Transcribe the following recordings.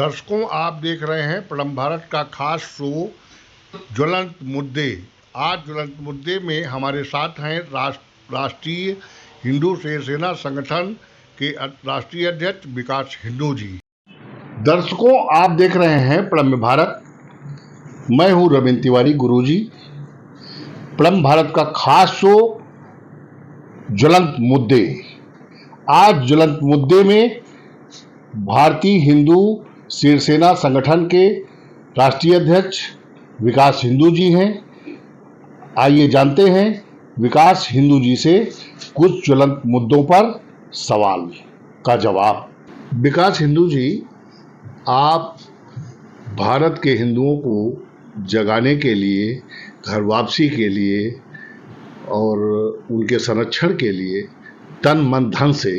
दर्शकों, आप देख रहे हैं प्रलंब भारत का खास शो ज्वलंत मुद्दे। आज ज्वलंत मुद्दे में हमारे साथ हैं राष्ट्रीय हिंदू सेना संगठन के राष्ट्रीय अध्यक्ष विकास हिंदू जी। दर्शकों, आप देख रहे हैं प्रलंब भारत। मैं हूं रविंद्र तिवारी गुरुजी। प्रलंब भारत का खास शो ज्वलंत मुद्दे। आज ज्वलंत मुद्दे में भारतीय हिंदू सेना संगठन के राष्ट्रीय अध्यक्ष विकास हिंदू जी हैं। आइए जानते हैं विकास हिंदू जी से कुछ ज्वलंत मुद्दों पर सवाल का जवाब। विकास हिंदू जी, आप भारत के हिंदुओं को जगाने के लिए, घर वापसी के लिए और उनके संरक्षण के लिए तन मन धन से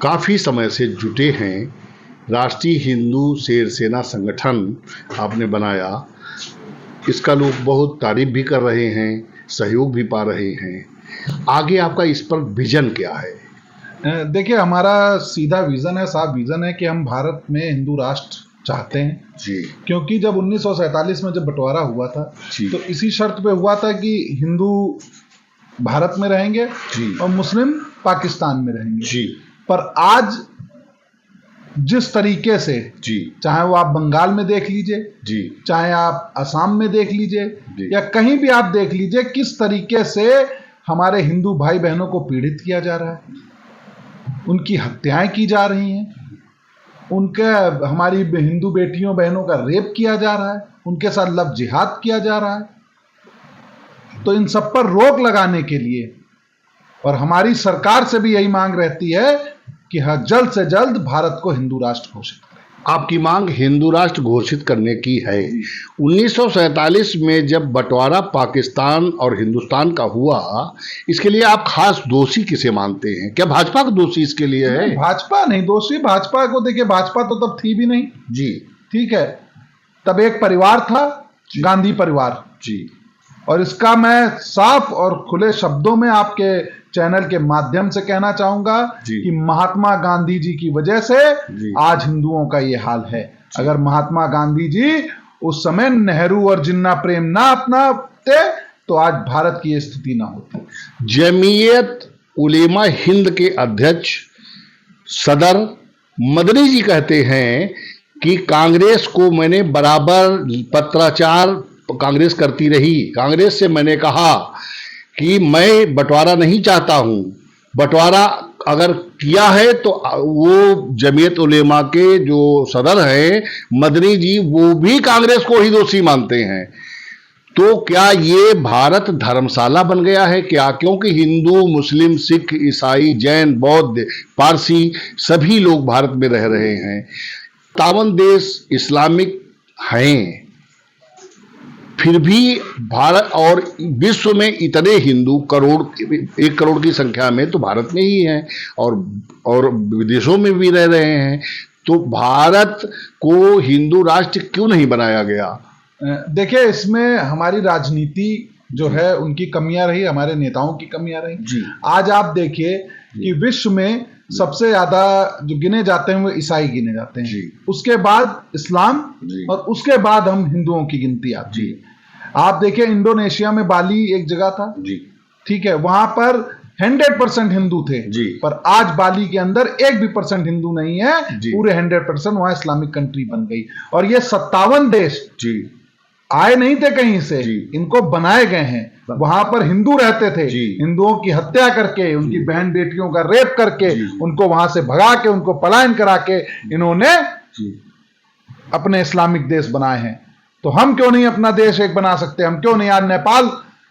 काफ़ी समय से जुटे हैं। राष्ट्रीय हिंदू सेना संगठन आपने बनाया, इसका लोग बहुत तारीफ भी कर रहे हैं, सहयोग भी पा रहे हैं। आगे आपका इस पर विजन क्या है? देखिए, हमारा सीधा विजन है, साफ विजन है कि हम भारत में हिंदू राष्ट्र चाहते हैं जी। क्योंकि जब 1947 में जब बंटवारा हुआ था तो इसी शर्त पे हुआ था कि हिंदू भारत में रहेंगे जी और मुस्लिम पाकिस्तान में रहेंगे जी। पर आज जिस तरीके से जी, चाहे वो आप बंगाल में देख लीजिए जी, चाहे आप असम में देख लीजिए या कहीं भी आप देख लीजिए, किस तरीके से हमारे हिंदू भाई बहनों को पीड़ित किया जा रहा है, उनकी हत्याएं की जा रही हैं, हमारी हिंदू बेटियों बहनों का रेप किया जा रहा है, उनके साथ लव जिहाद किया जा रहा है। तो इन सब पर रोक लगाने के लिए और हमारी सरकार से भी यही मांग रहती है कि जल्द से जल्द भारत को हिंदू राष्ट्र घोषित करें। आपकी मांग हिंदू राष्ट्र घोषित करने की है। 1947 में जब बंटवारा पाकिस्तान और हिंदुस्तान का हुआ, इसके लिए आप खास दोषी किसे मानते हैं? क्या भाजपा का दोषी इसके लिए है? भाजपा नहीं दोषी। भाजपा को देखिए, भाजपा तो तब थी भी नहीं जी, ठीक है। तब एक परिवार था, गांधी परिवार जी, और इसका मैं साफ और खुले शब्दों में आपके चैनल के माध्यम से कहना चाहूंगा कि महात्मा गांधी जी की वजह से आज हिंदुओं का ये हाल है। अगर महात्मा गांधी जी उस समय नेहरू और जिन्ना प्रेम ना अपनाते तो आज भारत की ये स्थिति ना होती। जमीयत उलेमा हिंद के अध्यक्ष सदर मदनी जी कहते हैं कि कांग्रेस को मैंने बराबर पत्राचार कांग्रेस करती रही। कांग्रेस से मैंने कहा कि मैं बंटवारा नहीं चाहता हूं, बंटवारा अगर किया है तो वो जमीयत उलेमा के जो सदर हैं मदनी जी, वो भी कांग्रेस को ही दोषी मानते हैं। तो क्या ये भारत धर्मशाला बन गया है क्या? क्योंकि हिंदू, मुस्लिम, सिख, ईसाई, जैन, बौद्ध, पारसी सभी लोग भारत में रह रहे हैं। 57 देश इस्लामिक हैं, फिर भी भारत और विश्व में इतने हिंदू 1 करोड़ की संख्या में तो भारत में ही हैं और विदेशों में भी रह रहे हैं। तो भारत को हिंदू राष्ट्र क्यों नहीं बनाया गया? देखिए, इसमें हमारी राजनीति जो है उनकी कमियां रही, हमारे नेताओं की कमियां रही जी। आज आप देखिए कि विश्व में सबसे ज्यादा जो गिने जाते हैं वो ईसाई गिने जाते हैं जी। उसके बाद इस्लाम और उसके बाद हम हिंदुओं की गिनती आती है। आप देखिए, इंडोनेशिया में बाली एक जगह था जी, ठीक है, वहां पर 100% हिंदू थे जी। पर आज बाली के अंदर 1 भी % हिंदू नहीं है, पूरे 100% वहां इस्लामिक कंट्री बन गई। और ये 57 देश जी आए नहीं थे कहीं से, इनको बनाए गए हैं। वहां पर हिंदू रहते थे, हिंदुओं की हत्या करके, उनकी बहन बेटियों का रेप करके, उनको वहां से भगा के, उनको पलायन करा के इन्होंने अपने इस्लामिक देश बनाए हैं। तो हम क्यों नहीं अपना देश एक बना सकते? हम क्यों नहीं? आज नेपाल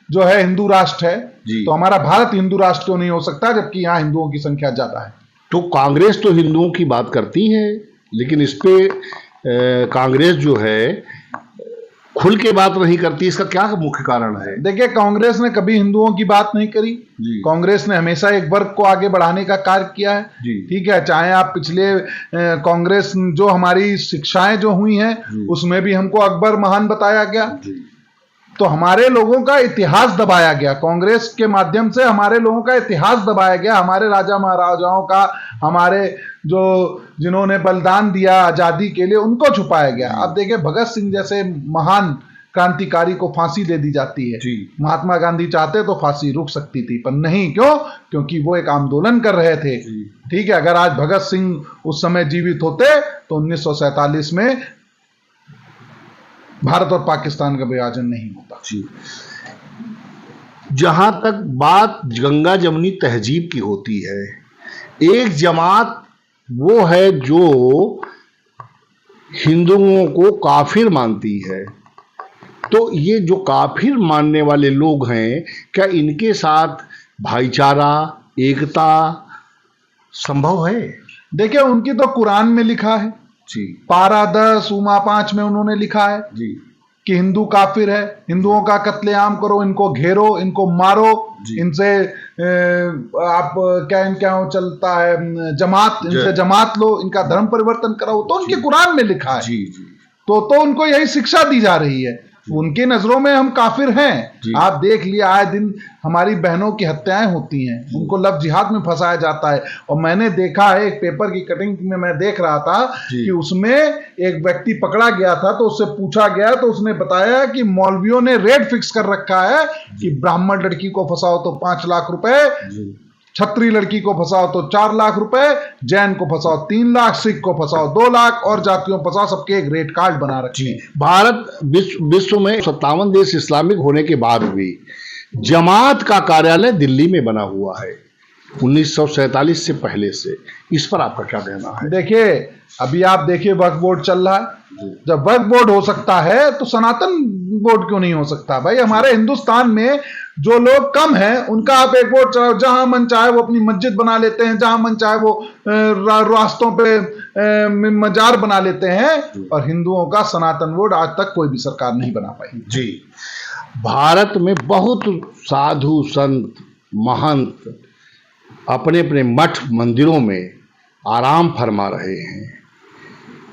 जो है हिंदू राष्ट्र है, तो हमारा भारत हिंदू राष्ट्र क्यों नहीं हो सकता, जबकि यहाँ हिंदुओं की संख्या ज्यादा है? तो कांग्रेस तो हिंदुओं की बात करती है, लेकिन इस पे कांग्रेस जो है खुल के बात नहीं करती। इसका क्या मुख्य कारण है? देखिए, कांग्रेस ने कभी हिंदुओं की बात नहीं करी। कांग्रेस ने हमेशा एक वर्ग को आगे बढ़ाने का कार्य किया है, ठीक है। चाहे आप पिछले कांग्रेस जो हमारी शिक्षाएं जो हुई हैं उसमें भी हमको अकबर महान बताया गया, तो हमारे लोगों का इतिहास दबाया गया, कांग्रेस के माध्यम से हमारे लोगों का इतिहास दबाया गया, हमारे राजा महाराजाओं का, हमारे जो जिन्होंने बलिदान दिया आजादी के लिए, उनको छुपाया गया। अब देखिए भगत सिंह जैसे महान क्रांतिकारी को फांसी दे दी जाती है। महात्मा गांधी चाहते तो फांसी रुक सकती थी, पर नहीं। क्यों? क्योंकि वो एक आंदोलन कर रहे थे। ठीक है, अगर आज भगत सिंह उस समय जीवित होते तो 1947 में भारत और पाकिस्तान का विभाजन नहीं होता। जहां तक बात गंगा जमुनी तहजीब की होती है, एक जमात वो है जो हिंदुओं को काफिर मानती है। तो ये जो काफिर मानने वाले लोग हैं, क्या इनके साथ भाईचारा, एकता संभव है? देखिए, उनकी तो कुरान में लिखा है जी, पारा 10 उमा 5 में उन्होंने लिखा है जी कि हिंदू काफिर है, हिंदुओं का कत्लेआम करो, इनको घेरो, इनको मारो, इनसे आप क्या चलता है जमात, इनसे जमात लो, इनका धर्म परिवर्तन कराओ। तो उनके कुरान में लिखा है। जी जी। तो उनको यही शिक्षा दी जा रही है। उनकी नजरों में हम काफिर हैं। आप देख लिया, आए दिन हमारी बहनों की हत्याएं होती हैं, उनको लव जिहाद में फंसाया जाता है। और मैंने देखा है, एक पेपर की कटिंग में मैं देख रहा था कि उसमें एक व्यक्ति पकड़ा गया था, तो उससे पूछा गया तो उसने बताया कि मौलवियों ने रेट फिक्स कर रखा है कि ब्राह्मण लड़की को फंसाओ तो 5 लाख रुपए, छत्री लड़की को फंसाओ तो 4 लाख रुपए, जैन को फंसाओ 3 लाख, सिख को फंसाओ 2 लाख, और जातियों फंसाओ, सबके एक रेट कार्ड बना रखे। भारत विश्व में 57 देश इस्लामिक होने के बाद भी जमात का कार्यालय दिल्ली में बना हुआ है 1947 से पहले से। इस पर आपका क्या कहना है? देखिए, अभी आप देखिए वक्फ बोर्ड चल रहा है। जब वक्फ बोर्ड हो सकता है तो सनातन बोर्ड क्यों नहीं हो सकता? भाई, हमारे हिंदुस्तान में जो लोग कम हैं उनका आप एक बोर्ड चलाओ। जहां मन चाहे वो अपनी मस्जिद बना लेते हैं, जहां मन चाहे वो रास्तों पे मजार बना लेते हैं, और हिंदुओं का सनातन बोर्ड आज तक कोई भी सरकार नहीं बना पाई। जी, भारत में बहुत साधु संत महंत अपने अपने मठ मंदिरों में आराम फरमा रहे हैं।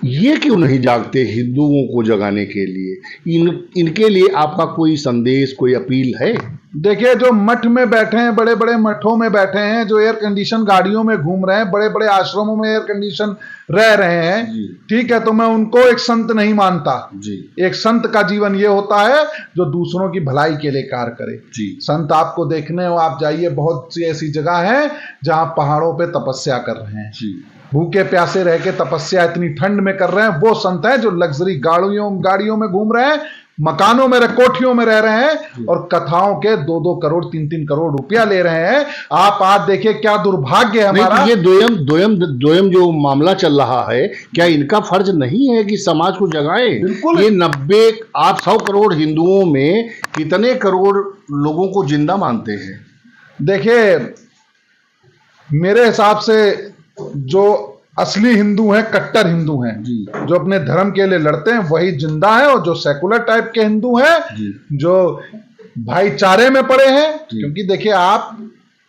ये क्यों नहीं जागते हिंदुओं को जगाने के लिए? इनके लिए आपका कोई संदेश, कोई अपील है? देखिए, जो मठ में बैठे हैं, बड़े बड़े मठों में बैठे हैं, जो एयर कंडीशन गाड़ियों में घूम रहे हैं, बड़े बड़े आश्रमों में एयर कंडीशन रह रहे हैं, ठीक है, तो मैं उनको एक संत नहीं मानता जी। एक संत का जीवन ये होता है जो दूसरों की भलाई के लिए कार्य करे जी। संत आपको देखने हो, आप जाइए, बहुत सी ऐसी जगह है जहां पहाड़ों पे तपस्या कर रहे हैं जी। भूखे प्यासे रह के तपस्या इतनी ठंड में कर रहे हैं। वो संत हैं जो लग्जरी गाड़ियों में घूम रहे हैं, मकानों में, कोठियों में रह रहे हैं, और कथाओं के 2-2 करोड़ 3-3 करोड़ रुपया ले रहे हैं। आप आज देखिए क्या दुर्भाग्य है हमारा। ये दोयम जो मामला चल रहा है, क्या इनका फर्ज नहीं है कि समाज को जगाएं? बिल्कुल। ये 100 करोड़ हिंदुओं में कितने करोड़ लोगों को जिंदा मानते हैं? देखिए, मेरे हिसाब से जो असली हिंदू हैं, कट्टर हिंदू हैं, जो अपने धर्म के लिए लड़ते हैं, वही जिंदा है। और जो सेकुलर टाइप के हिंदू हैं, जो भाईचारे में पड़े हैं, क्योंकि देखिए आप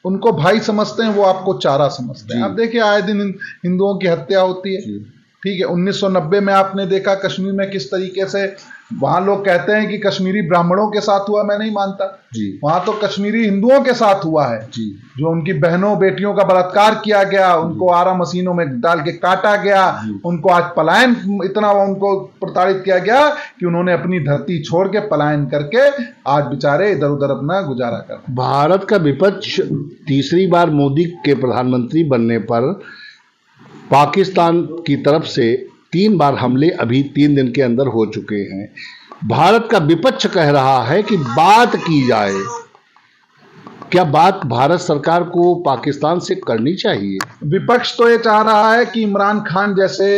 उनको भाई समझते हैं, वो आपको चारा समझते हैं। अब देखिए, आए दिन हिंदुओं की हत्या होती है, ठीक है। 1990 में आपने देखा कश्मीर में किस तरीके से, वहां लोग कहते हैं कि कश्मीरी ब्राह्मणों के साथ हुआ, मैं नहीं मानता जी। वहां तो कश्मीरी हिंदुओं के साथ हुआ है जी। जो उनकी बहनों बेटियों का बलात्कार किया गया, उनको आरा मशीनों में डाल के काटा गया, उनको आज पलायन, इतना उनको प्रताड़ित किया गया कि उन्होंने अपनी धरती छोड़ के पलायन करके आज बेचारे इधर उधर अपना गुजारा कर। भारत का विपक्ष तीसरी बार मोदी के प्रधानमंत्री बनने पर पाकिस्तान की तरफ से 3 बार हमले अभी 3 दिन के अंदर हो चुके हैं। भारत का विपक्ष कह रहा है कि बात की जाए। क्या बात भारत सरकार को पाकिस्तान से करनी चाहिए? विपक्ष तो ये चाह रहा है कि इमरान खान जैसे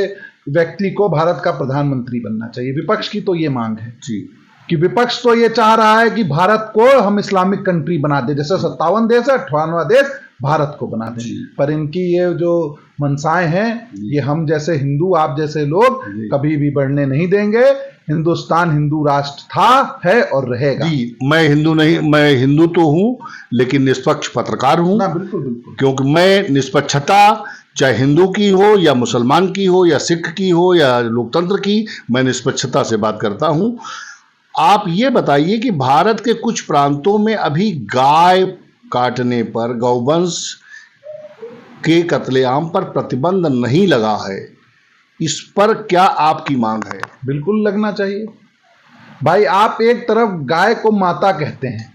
व्यक्ति को भारत का प्रधानमंत्री बनना चाहिए। विपक्ष की तो ये मांग है जी, कि विपक्ष तो ये चाह रहा है कि भारत को हम इस्लामिक कंट्री बना दे, जैसे 57 देश है, 58वां देश भारत को बना दें। पर इनकी ये जो मनसाएं हैं, ये हम जैसे हिंदू, आप जैसे लोग कभी भी बढ़ने नहीं देंगे। हिंदुस्तान हिंदू राष्ट्र था, है और रहेगा जी। मैं हिंदू नहीं, मैं हिंदू तो हूं लेकिन निष्पक्ष पत्रकार हूं। बिल्कुल बिल्कुल, क्योंकि मैं निष्पक्षता, चाहे हिंदू की हो या मुसलमान की हो या सिख की हो या लोकतंत्र की, मैं निष्पक्षता से बात करता हूं। आप ये बताइए कि भारत के कुछ प्रांतों में अभी गाय काटने पर, गौवंश के कत्लेआम पर प्रतिबंध नहीं लगा है, इस पर क्या आपकी मांग है? बिल्कुल लगना चाहिए भाई। आप एक तरफ गाय को माता कहते हैं,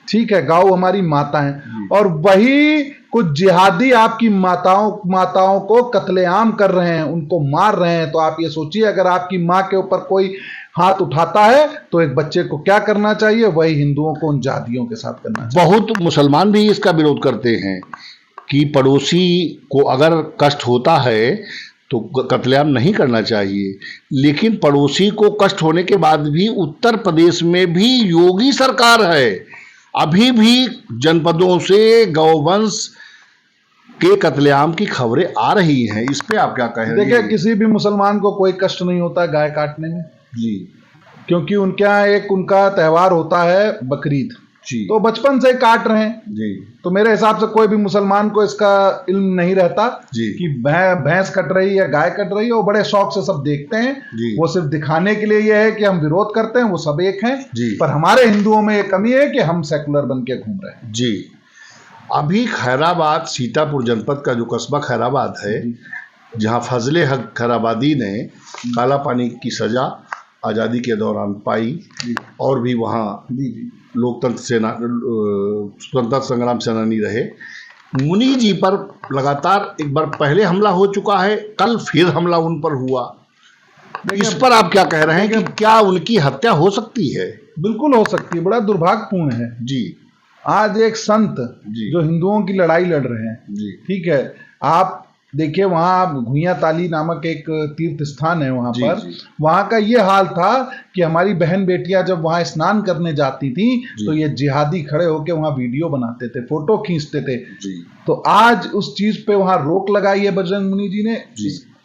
ठीक है, गौ हमारी माता है, और वही कुछ जिहादी आपकी माताओं को कत्लेआम कर रहे हैं, उनको मार रहे हैं। तो आप ये सोचिए, अगर आपकी माँ के ऊपर कोई हाथ उठाता है तो एक बच्चे को क्या करना चाहिए? वही हिंदुओं को उन जिहादियों के साथ करना चाहिए। बहुत मुसलमान भी इसका विरोध करते हैं कि पड़ोसी को अगर कष्ट होता है तो कत्लेआम नहीं करना चाहिए, लेकिन पड़ोसी को कष्ट होने के बाद भी उत्तर प्रदेश में भी योगी सरकार है, अभी भी जनपदों से गौवंश के कत्लेआम की खबरें आ रही हैं। इस पे आप क्या कहेंगे? देखिए, किसी भी मुसलमान को कोई कष्ट नहीं होता गाय काटने में जी, क्योंकि उनके यहाँ एक उनका त्यौहार होता है बकरीद जी, तो बचपन से काट रहे हैं जी। तो मेरे हिसाब से कोई भी मुसलमान को इसका इल्म नहीं रहता जी कि भैंस कट रही है, गाय कट रही है। वो बड़े शौक से सब देखते हैं जी। वो सिर्फ दिखाने के लिए ये है कि हम विरोध करते हैं, वो सब एक हैं जी। पर हमारे हिंदुओं में एक कमी है कि हम सेकुलर बन के घूम रहे हैं जी। अभी खैराबाद, सीतापुर जनपद का जो कस्बा खैराबाद है, जहाँ फजले हक खैराबादी ने काला पानी की सजा आज़ादी के दौरान पाई और भी वहाँ लोकतंत्र स्वतंत्रता संग्राम सेनानी रहे, मुनि जी पर लगातार एक बार पहले हमला हो चुका है, कल फिर हमला उन पर हुआ। इस पर आप क्या कह रहे हैं कि क्या उनकी हत्या हो सकती है? बिल्कुल हो सकती है, बड़ा दुर्भाग्यपूर्ण है जी। आज एक संत जो हिंदुओं की लड़ाई लड़ रहे हैं जी, ठीक है, आप देखिए वहाँ घुइया ताली नामक एक तीर्थ स्थान है, वहाँ पर वहाँ का ये हाल था कि हमारी बहन बेटियां जब वहाँ स्नान करने जाती थी तो ये जिहादी खड़े होके वहाँ वीडियो बनाते थे, फोटो खींचते थे। तो आज उस चीज पे वहाँ रोक लगाई है बजरंग मुनि जी ने।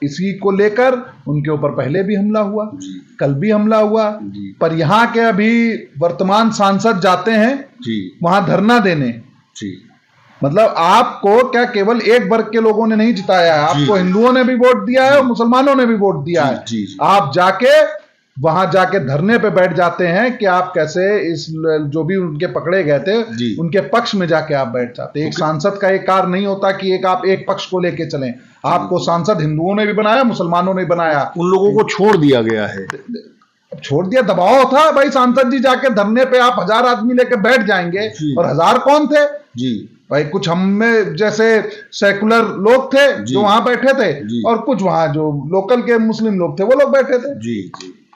इसी को लेकर उनके ऊपर पहले भी हमला हुआ, कल भी हमला हुआ, पर यहाँ के अभी वर्तमान सांसद जाते हैं वहाँ धरना देने। मतलब आपको क्या केवल एक वर्ग के लोगों ने नहीं जिताया है, आपको हिंदुओं ने भी वोट दिया है और मुसलमानों ने भी वोट दिया है। आप जाके वहां जाके धरने पे बैठ जाते हैं कि आप कैसे इस जो भी उनके पकड़े गए थे उनके पक्ष में जाके आप बैठ जाते हैं। एक सांसद का एक कार्य नहीं होता कि आप एक पक्ष को लेके चलें। आपको सांसद हिंदुओं ने भी बनाया, मुसलमानों ने भी बनाया, उन लोगों को छोड़ दिया गया है, छोड़ दिया। दबाव था भाई, सांसद जी जाके धरने पे आप 1000 आदमी लेके बैठ जाएंगे, और 1000 कौन थे जी भाई? कुछ हम में जैसे सेकुलर लोग थे जो वहां बैठे थे, और कुछ वहां जो लोकल के मुस्लिम लोग थे वो लोग बैठे थे जी।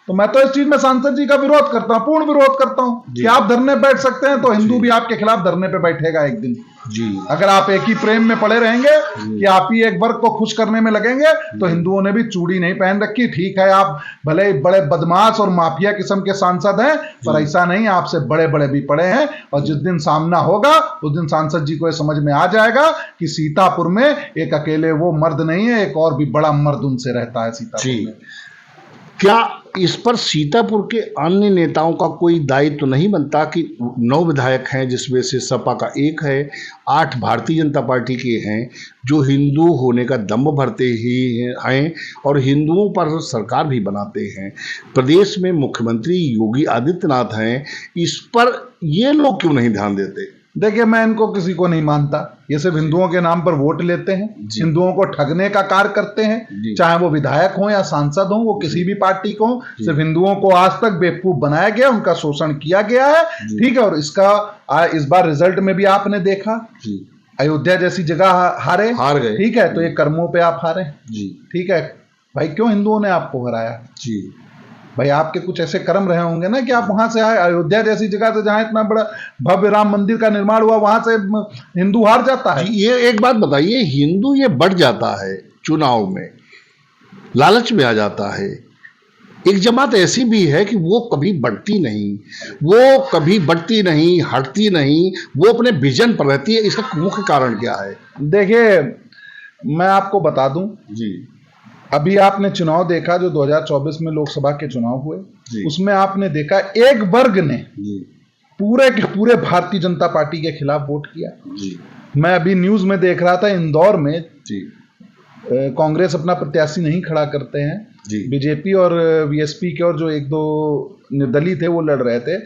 तो मैं तो इस चीज में सांसद जी का विरोध करता हूँ, पूर्ण विरोध करता हूँ कि आप धरने बैठ सकते हैं तो हिंदू भी आपके खिलाफ धरने पे बैठेगा एक दिन जी। अगर आप एक ही प्रेम में पड़े रहेंगे कि आप ही एक वर्ग को खुश करने में लगेंगे, तो हिंदुओं ने भी चूड़ी नहीं पहन रखी। ठीक है, आप भले बड़े बदमाश और माफिया किस्म के सांसद हैं, पर ऐसा नहीं, आपसे बड़े बड़े भी पड़े हैं। और जिस दिन सामना होगा उस दिन सांसद जी को यह समझ में आ जाएगा कि सीतापुर में एक अकेले वो मर्द नहीं है, एक और भी बड़ा मर्द उनसे रहता है सीतापुर में। क्या इस पर सीतापुर के अन्य नेताओं का कोई दायित्व तो नहीं बनता कि 9 विधायक हैं जिसमें से सपा का 1 है, 8 भारतीय जनता पार्टी के हैं जो हिंदू होने का दम भरते ही हैं और हिंदुओं पर सरकार भी बनाते हैं। प्रदेश में मुख्यमंत्री योगी आदित्यनाथ हैं, इस पर ये लोग क्यों नहीं ध्यान देते? देखिए, मैं इनको किसी को नहीं मानता। ये सिर्फ हिंदुओं के नाम पर वोट लेते हैं, हिंदुओं को ठगने का कार्य करते हैं, चाहे वो विधायक हो या सांसद हो, वो किसी भी पार्टी को हो। सिर्फ हिंदुओं को आज तक बेवकूफ बनाया गया, उनका शोषण किया गया है, ठीक है। और इसका इस बार रिजल्ट में भी आपने देखा, अयोध्या जैसी जगह हार गए, ठीक है। तो ये कर्मों पे आप हारे जी, ठीक है भाई। क्यों हिंदुओं ने आपको हराया जी? भाई आपके कुछ ऐसे कर्म रहे होंगे ना कि आप वहां से आए। अयोध्या जैसी जगह से जहां इतना बड़ा भव्य राम मंदिर का निर्माण हुआ, वहां से हिंदू हार जाता है। ये एक बात बताइए, हिंदू ये बढ़ जाता है चुनाव में, लालच में आ जाता है। एक जमात ऐसी भी है कि वो कभी बढ़ती नहीं, वो कभी बढ़ती नहीं, हटती नहीं, वो अपने विजन पर रहती है। इसका मुख्य कारण क्या है? देखिए, मैं आपको बता दूं जी, अभी आपने चुनाव देखा जो 2024 में लोकसभा के चुनाव हुए, उसमें आपने देखा एक वर्ग ने पूरे के पूरे भारतीय जनता पार्टी के खिलाफ वोट किया जी। मैं अभी न्यूज में देख रहा था, इंदौर में कांग्रेस अपना प्रत्याशी नहीं खड़ा करते हैं, बीजेपी और वीएसपी के और जो एक दो निर्दलीय थे वो लड़ रहे थे,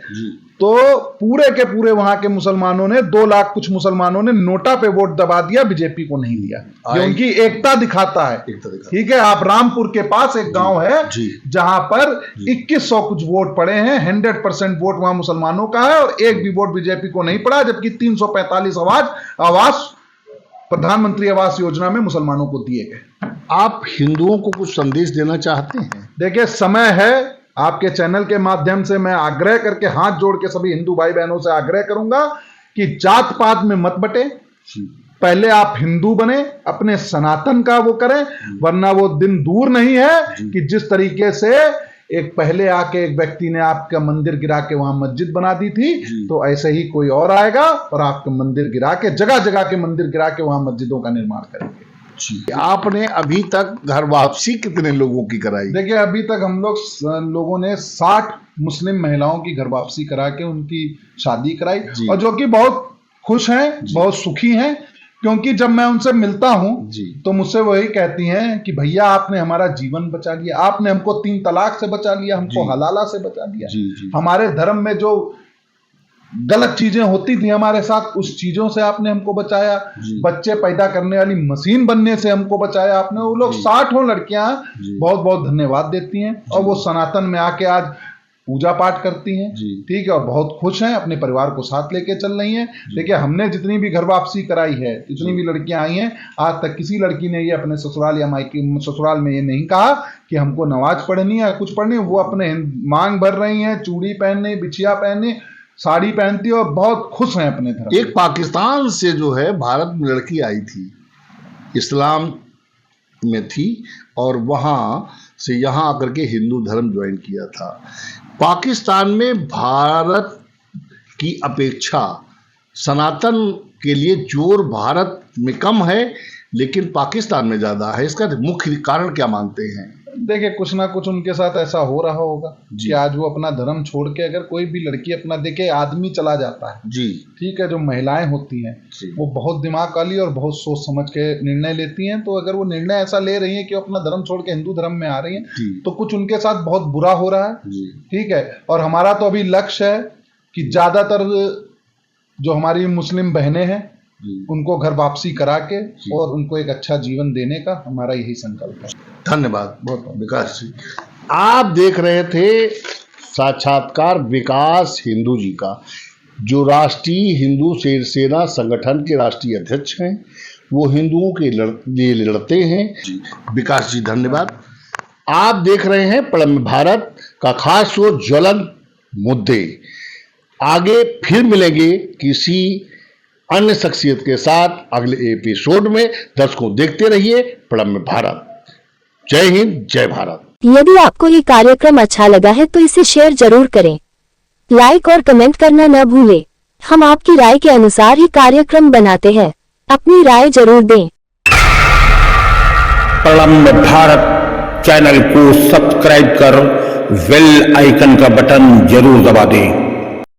तो पूरे के पूरे वहां के मुसलमानों ने 2 लाख कुछ मुसलमानों ने नोटा पे वोट दबा दिया, बीजेपी को नहीं दिया। ये उनकी एकता दिखाता है। ठीक है, आप रामपुर के पास एक गांव है जहां पर 2100 कुछ वोट पड़े हैं, 100% वोट वहां मुसलमानों का है और एक भी वोट बीजेपी को नहीं पड़ा, जबकि 345 आवास प्रधानमंत्री आवास योजना में मुसलमानों को दिए गए। आप हिंदुओं को कुछ संदेश देना चाहते हैं? देखिए, समय है, आपके चैनल के माध्यम से मैं आग्रह करके हाथ जोड़ के सभी हिंदू भाई बहनों से आग्रह करूंगा कि जात पात में मत बटे, पहले आप हिंदू बने, अपने सनातन का वो करें, वरना वो दिन दूर नहीं है कि जिस तरीके से एक पहले आके एक व्यक्ति ने आपका मंदिर गिरा के वहां मस्जिद बना दी थी, तो ऐसे ही कोई और आएगा और आपका मंदिर गिरा के, जगह जगह के मंदिर गिरा के वहां मस्जिदों का निर्माण करेंगे। आपने अभी तक घर वापसी कितने लोगों की कराई? देखिए, अभी तक हम लोगों ने 60 मुस्लिम महिलाओं की घर वापसी करा के उनकी शादी कराई, और जो कि बहुत खुश हैं, बहुत सुखी हैं, क्योंकि जब मैं उनसे मिलता हूं तो मुझसे वही कहती हैं कि भैया आपने हमारा जीवन बचा लिया, आपने हमको 3 तलाक से बचा लिया, हमको हलाला से बचा लिया, हमारे धर्म में जो गलत चीजें होती थी हमारे साथ, उस चीजों से आपने हमको बचाया, बच्चे पैदा करने वाली मशीन बनने से हमको बचाया आपने। वो लोग 60 लड़कियां बहुत बहुत धन्यवाद देती हैं, और वो सनातन में आके आज पूजा पाठ करती हैं, ठीक है, और बहुत खुश हैं, अपने परिवार को साथ लेके चल रही हैं। देखिए, हमने जितनी भी घर वापसी कराई है, जितनी भी लड़कियां आई हैं, आज तक किसी लड़की ने ये अपने ससुराल या मायके ससुराल में ये नहीं कहा कि हमको नमाज पढ़नी है, कुछ पढ़नी। वो अपने मांग भर रही हैं, चूड़ी पहननी, बिछिया पहननी, साड़ी पहनती है, और बहुत खुश हैं अपने धर्म। एक पाकिस्तान से जो है भारत में लड़की आई थी, इस्लाम में थी, और वहां से यहां आकर के हिंदू धर्म ज्वाइन किया था। पाकिस्तान में भारत की अपेक्षा सनातन के लिए जोर भारत में कम है, लेकिन पाकिस्तान में ज्यादा है। इसका मुख्य कारण क्या मानते हैं? देखिए, कुछ ना कुछ उनके साथ ऐसा हो रहा होगा कि आज वो अपना धर्म छोड़ के, अगर कोई भी लड़की अपना, देखे आदमी चला जाता है, ठीक है, जो महिलाएं होती हैं वो बहुत दिमाग वाली और बहुत सोच समझ के निर्णय लेती हैं, तो अगर वो निर्णय ऐसा ले रही हैं कि अपना धर्म छोड़ के हिंदू धर्म में आ रही हैं, तो कुछ उनके साथ बहुत बुरा हो रहा है, ठीक है। और हमारा तो अभी लक्ष्य है कि ज्यादातर जो हमारी मुस्लिम बहनें हैं उनको घर वापसी करा के और उनको एक अच्छा जीवन देने का हमारा यही संकल्प है। धन्यवाद बहुत विकास जी। आप देख रहे थे साक्षात्कार विकास हिंदू जी का, जो राष्ट्रीय हिंदू सेना संगठन के राष्ट्रीय अध्यक्ष हैं। वो हिंदुओं के लिए लड़ते हैं। विकास जी धन्यवाद। आप देख रहे हैं पड़म भारत का खास शो ज्वलंत मुद्दे। आगे फिर मिलेंगे किसी अन्य शख्सियत के साथ अगले एपिसोड में। दर्शकों देखते रहिए पड़म भारत। जय हिंद, जय भारत। यदि आपको ये कार्यक्रम अच्छा लगा है तो इसे शेयर जरूर करें, लाइक और कमेंट करना न भूलें। हम आपकी राय के अनुसार ही कार्यक्रम बनाते हैं, अपनी राय जरूर दें। पड़म भारत चैनल को सब्सक्राइब कर बेल आइकन का बटन जरूर दबा दें।